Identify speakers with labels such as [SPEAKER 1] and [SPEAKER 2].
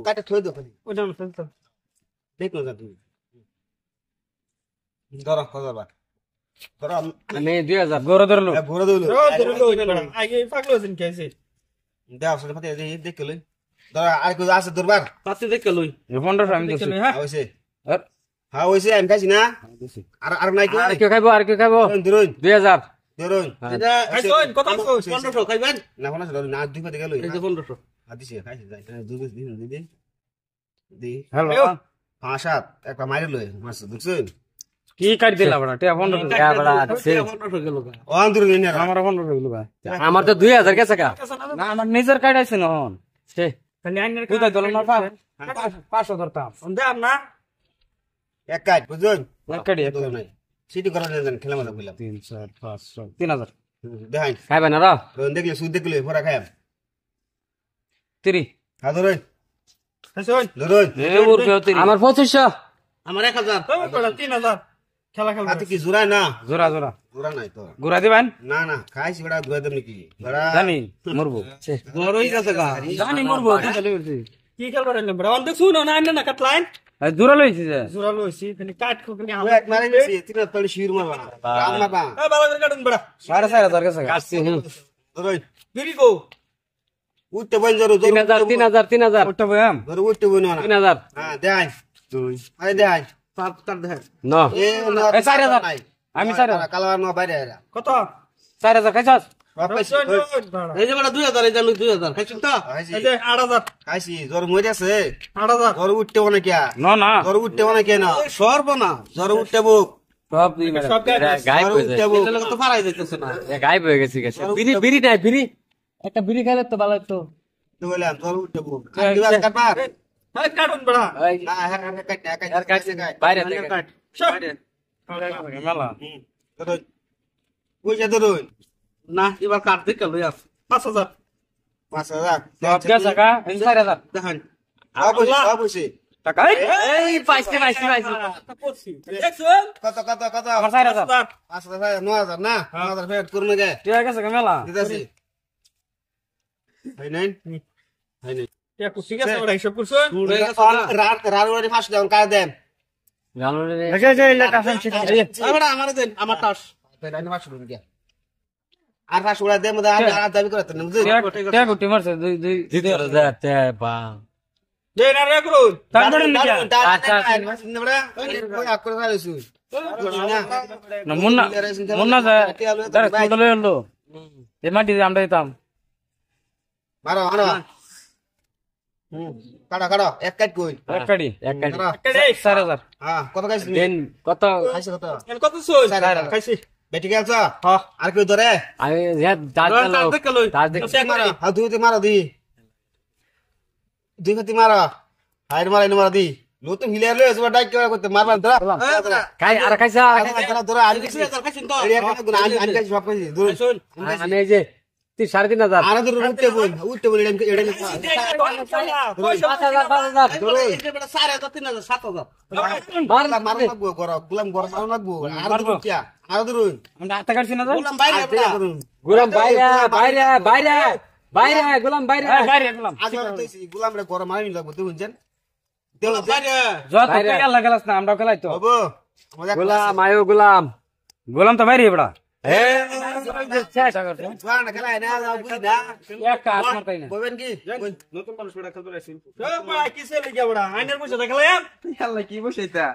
[SPEAKER 1] কাটে থই দাও খালি
[SPEAKER 2] ওটা না ফেলতো
[SPEAKER 1] দেখো না তুমি ধরো কতবার ধরো
[SPEAKER 3] আমি 2000 গরো ধরলো
[SPEAKER 1] ঘুরে দিল
[SPEAKER 2] আগে পাগল আছেন কেসে
[SPEAKER 1] দাও আসলে ফাতে দেখে লই ধরো আর কই আছে দরবার
[SPEAKER 2] পাতে দেখে লই
[SPEAKER 3] 1500 আমি দিছি
[SPEAKER 2] হ্যাঁ
[SPEAKER 1] হইছে
[SPEAKER 3] আর
[SPEAKER 1] হ্যাঁ হইছে আমি খাইছি না আর নাই কই
[SPEAKER 3] আর কি খাইবো
[SPEAKER 1] ধরুন
[SPEAKER 3] 2000
[SPEAKER 1] ধরুন
[SPEAKER 2] এটা খাইছন কত 1500 খাইবেন
[SPEAKER 1] না কোন ধরুন না দুই পাতে গেল
[SPEAKER 2] এই যে 1500
[SPEAKER 1] আদিছে খাইছি যাই দুই দিন দিদি দি
[SPEAKER 3] হ্যালো
[SPEAKER 1] 5-7 একটা মাইরে লই মাছ দেখছেন
[SPEAKER 3] কি কাট দিলা বড় তে 1500 টাকা বড় আছে
[SPEAKER 2] 1500 গেল
[SPEAKER 1] ও আন্দুর নেই না
[SPEAKER 3] আমার 1500 গেল ভাই আমার তো 2000 গেছে কা না আমার নিজের কাট আছে না হন সে
[SPEAKER 2] খালি আইনের
[SPEAKER 3] বুঝাই দল না 500 ধরতাম
[SPEAKER 2] দেন না
[SPEAKER 1] এক কাজ বুঝুন
[SPEAKER 3] এক কাটি
[SPEAKER 1] নাই সিটি করা দেন খেলা মজা কইলাম
[SPEAKER 3] 3 4 5 6 3000
[SPEAKER 1] দেখাই
[SPEAKER 3] খাইবা না র
[SPEAKER 1] দেখলে সুদ দেখলে পড়া খায়
[SPEAKER 3] 30
[SPEAKER 1] হ্যাঁ ধরুন
[SPEAKER 2] খাইছন
[SPEAKER 1] ধরুন
[SPEAKER 3] এ ওর 30 আমার 2500
[SPEAKER 2] আমার 1000 3000 খেলা খেলবো
[SPEAKER 1] হাতে কি জোড়া না
[SPEAKER 3] জোরা জোরা
[SPEAKER 1] জোড়া নাই তো
[SPEAKER 3] গুড়া দিবেন
[SPEAKER 1] না না খাইছি বড়া ঘুরে দেব নাকি বড়া
[SPEAKER 3] জানি মরবো
[SPEAKER 2] বড়ই গেছে গা
[SPEAKER 3] জানি মরবো চলে গেছি
[SPEAKER 2] কি খেলবো রে বড় অন দেখছু না আইন না কাটলাইন
[SPEAKER 3] জোরা লইছি যে
[SPEAKER 2] জোরা লইছি খালি কাট খালি
[SPEAKER 1] ও এক মারে গেছি তিন তলি শির মারবা রাম না বা
[SPEAKER 2] এ বাবা করে কাটুন বড়
[SPEAKER 3] 4500 গেছে কাটছি
[SPEAKER 1] ধরুন
[SPEAKER 2] বিড়ি গো
[SPEAKER 1] উঠতে বল জরু
[SPEAKER 3] 3000 ওটা বয়াম
[SPEAKER 1] ধরু উঠতে বল না
[SPEAKER 3] 3000
[SPEAKER 1] হ্যাঁ দেখাই
[SPEAKER 3] দুই
[SPEAKER 1] আরে দেখাই
[SPEAKER 2] তার দেখ
[SPEAKER 3] ন
[SPEAKER 1] এ
[SPEAKER 3] এ 4000 আমি 4000
[SPEAKER 1] কালার না বাইরে আইরা
[SPEAKER 2] কত
[SPEAKER 3] 4000 খাইছস
[SPEAKER 2] এই যে বড় 2000 এই যে 2000 খাইছুন তো
[SPEAKER 1] খাইছি
[SPEAKER 2] এই যে 8000
[SPEAKER 1] খাইছি জোর মরে আছে
[SPEAKER 2] 8000
[SPEAKER 1] জোর উঠতে না কিয়া
[SPEAKER 3] না না
[SPEAKER 1] জোর উঠতে না কিয়া না
[SPEAKER 2] সর্বনা
[SPEAKER 1] জোর উঠতে বুক
[SPEAKER 3] সব
[SPEAKER 2] সব
[SPEAKER 3] গায়েব হয়ে যায়
[SPEAKER 2] এটা লোক তো পারাই যাইতেছে না
[SPEAKER 3] গায়েব হয়ে গেছে গেছে বিড়ি বিড়ি নাই বিড়ি একটা বিড়ি খাইলে তো ভালো তো
[SPEAKER 1] তো বললাম জোর উঠতে বুক দিবাস কাটবার
[SPEAKER 2] এই কাটুন বড়
[SPEAKER 1] না হ্যাঁ কাট
[SPEAKER 3] আর কাছে বাইরে থেকে
[SPEAKER 2] কাট সব
[SPEAKER 3] মেলা
[SPEAKER 1] ধরুন কইছে ধরুন
[SPEAKER 2] না এবার কাট দিকে লই আস 5000
[SPEAKER 1] 5000
[SPEAKER 3] সব গেছে কা 4000
[SPEAKER 2] দেখেন
[SPEAKER 1] অবশ্যই
[SPEAKER 3] টাকা এই পাইছে
[SPEAKER 2] করছি দেখছুন
[SPEAKER 1] কত
[SPEAKER 3] আমার 4000
[SPEAKER 1] 5000 9000 না 9000 ফের করবে গে
[SPEAKER 3] ঠিক আছে মেলা
[SPEAKER 1] দিতাছি হাই নাই হাই নাই
[SPEAKER 2] টিয়া কুছি গেছে ওরা হিসাব করছুন
[SPEAKER 1] রাত রাত ফাস্ট ডাউন কাজ দেন
[SPEAKER 3] জানো রে
[SPEAKER 2] আমরা আমারে দেন আমার টাস
[SPEAKER 1] তাই ফাস্ট ডাউন দিয়া আর ফাস্ট উড়া দে মদা আর দাবি করতে না বুঝলি
[SPEAKER 3] তে গুটি মারছে দুই দুই দিতে যাতে বা
[SPEAKER 2] দে না রে করুন
[SPEAKER 3] তারপরে নিকে না মুন্না মুন্না দার স্কুলে এলো এ মাটি আমরা দিতাম
[SPEAKER 1] মারো মারো কাড়া কাড়া এক কাট কই
[SPEAKER 3] এক কাটি 4000
[SPEAKER 1] হ্যাঁ কত খাইছিস
[SPEAKER 3] দেন কত
[SPEAKER 1] খাইছিস কত
[SPEAKER 2] এন কত সই
[SPEAKER 1] খাইছি বেটি গেছ আর কই ধরে
[SPEAKER 3] আমি দাঁত
[SPEAKER 2] দেখে লই
[SPEAKER 3] দাঁত দেখে
[SPEAKER 1] মারো হাত দুইতে মারো দি দুই হাতি মারো হাইর মারো মারো দি লো তো হিলে লই এসবা ডাক করতে মারবা ধরা
[SPEAKER 3] খাই আর খাইছা
[SPEAKER 1] ধরা ধরা আনি
[SPEAKER 2] খাইছেন তো
[SPEAKER 1] এরিয়া কোন আনি আনি কাছে সব কইছি দূর
[SPEAKER 2] শুন
[SPEAKER 3] আমি এই যে 3500
[SPEAKER 1] আর দূর উঠতে বল এটা এটা
[SPEAKER 3] 5000
[SPEAKER 1] ধরে
[SPEAKER 2] এটা বড় 4500 7000
[SPEAKER 3] মার
[SPEAKER 1] মারো লাগবো গর গুলাম গর মারো লাগবো আর দূর কিয়া আর দূর
[SPEAKER 3] আমরা আতা কাটছি না
[SPEAKER 2] বললাম বাইরে বড়
[SPEAKER 3] গোলাম বাইরে বাইরে বাইরে বাইরে গোলাম বাইরে বাইরে গোলাম
[SPEAKER 1] আজ কইছি গুলাম রে গর মারি লাগবো তুই বুঝছেন দেও
[SPEAKER 2] বাইরে
[SPEAKER 3] যত টাকা লাগালাস না আমরা খেলাই তো
[SPEAKER 1] হবো
[SPEAKER 3] গোলাম আয়ো গোলাম গোলাম তো বাইরে বড়া এ
[SPEAKER 1] না খেলা না বুঝি না
[SPEAKER 3] এক কাজ মারতাই না
[SPEAKER 1] বলবেন কি
[SPEAKER 2] নতুন মানুষ বড় খেলতে রাখছি কিসে লাগিয়া বড় আইনের পয়সা দেখালাম
[SPEAKER 3] আল্লাহ কি বসেইতা